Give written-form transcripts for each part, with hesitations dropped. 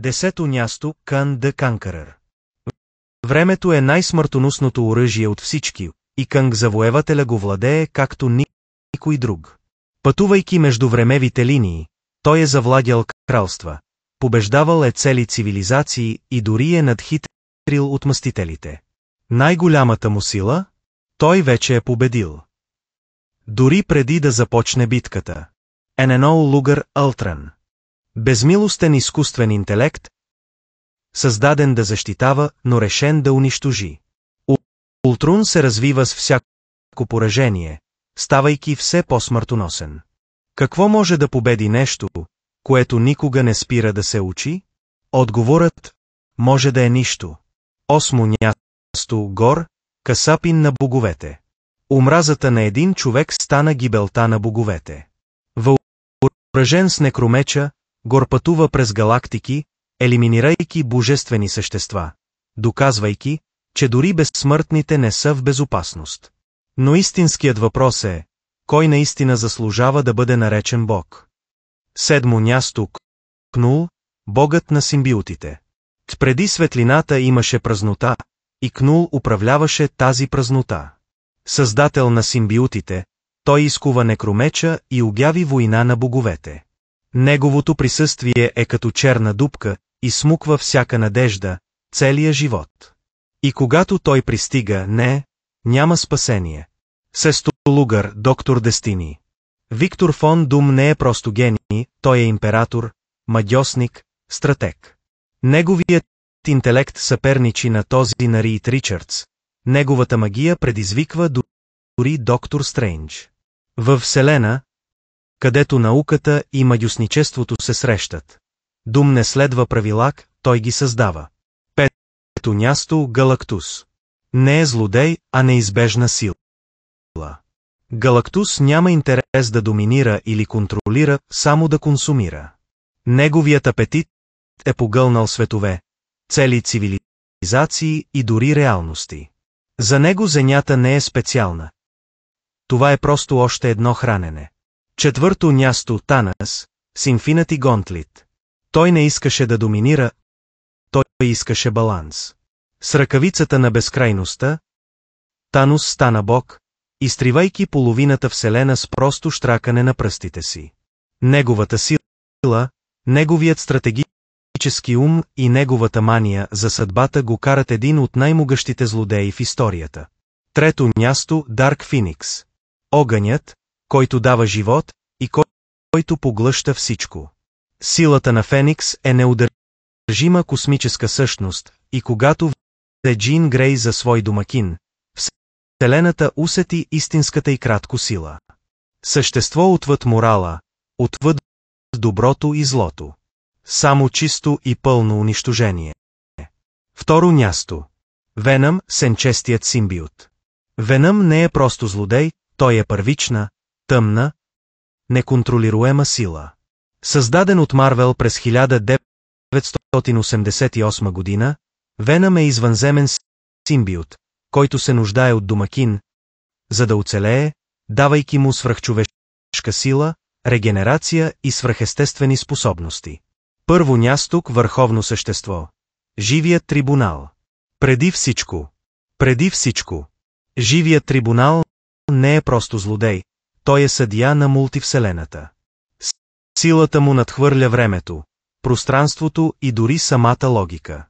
10-то място, Кън the Conqueror. Времето е най-смъртоносното оръжие от всички, и Кънг завоевателя го владее както никой друг. Пътувайки между времевите линии, той е завладял кралства, побеждавал е цели цивилизации и дори е надхитрил отмъстителите. Най-голямата му сила? Той вече е победил. Дори преди да започне битката. Ененол Лугър Алтран. Безмилостен изкуствен интелект, създаден да защитава, но решен да унищожи. Ултрун се развива с всяко поражение, ставайки все по-смъртоносен. Какво може да победи нещо, което никога не спира да се учи? Отговорът може да е нищо. 8 място, Гор, Касапин на боговете. Омразата на един човек стана гибелта на боговете. Въоръжен с некромеча, Гор пътува през галактики, елиминирайки божествени същества, доказвайки, че дори безсмъртните не са в безопасност. Но истинският въпрос е, кой наистина заслужава да бъде наречен Бог? 7 място, Кнул, богът на симбиотите. Преди светлината имаше празнота, и Кнул управляваше тази празнота. Създател на симбиотите, той изкува некромеча и обяви война на боговете. Неговото присъствие е като черна дупка и смуква всяка надежда, целия живот. И когато той пристига, няма спасение. 6 Лугър, доктор Дестини. Виктор фон Дум не е просто гений, той е император, магьосник, стратег. Неговият интелект съперничи на този на Рийд Ричардс. Неговата магия предизвиква дори доктор Стрейндж. Във Вселена, където науката и магиосничеството се срещат. Дум не следва правила, той ги създава. 5 място, Галактус. Не е злодей, а неизбежна сила. Галактус няма интерес да доминира или контролира, само да консумира. Неговият апетит е погълнал светове, цели цивилизации и дори реалности. За него земята не е специална. Това е просто още едно хранене. 4 място, Танас, с Infinity Gauntlet. Той не искаше да доминира, той искаше баланс. С ръкавицата на безкрайността, Танос стана бог, изтривайки половината вселена с просто щракане на пръстите си. Неговата сила, неговият стратегически ум и неговата мания за съдбата го карат един от най-могъщите злодеи в историята. 3 място, Дарк Феникс. Огънят, който дава живот и който поглъща всичко. Силата на Феникс е неудържима космическа същност и когато взе Джин Грей за свой домакин, Вселената усети истинската и кратко сила. Същество отвъд морала, отвъд доброто и злото. Само чисто и пълно унищожение. 2 място. Венъм, сенчестият симбиот. Венъм не е просто злодей, той е първична, тъмна, неконтролируема сила. Създаден от Марвел през 1988 година, Венъм е извънземен симбиот, който се нуждае от домакин, за да оцелее, давайки му свръхчовешка сила, регенерация и свръхестествени способности. 1 място, върховно същество. Живият трибунал. Преди всичко, живият трибунал не е просто злодей, той е съдия на мултивселената. Силата му надхвърля времето, пространството и дори самата логика.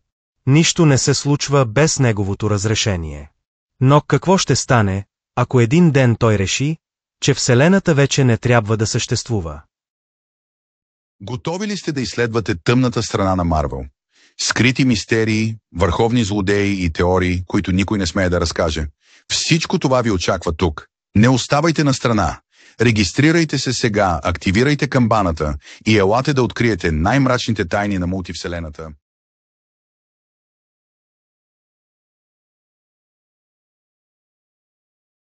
Нищо не се случва без неговото разрешение. Но какво ще стане, ако един ден той реши, че Вселената вече не трябва да съществува? Готови ли сте да изследвате тъмната страна на Марвел? Скрити мистерии, върховни злодеи и теории, които никой не смее да разкаже. Всичко това ви очаква тук. Не оставайте на страна. Регистрирайте се сега, активирайте камбаната и елате да откриете най-мрачните тайни на мултивселената.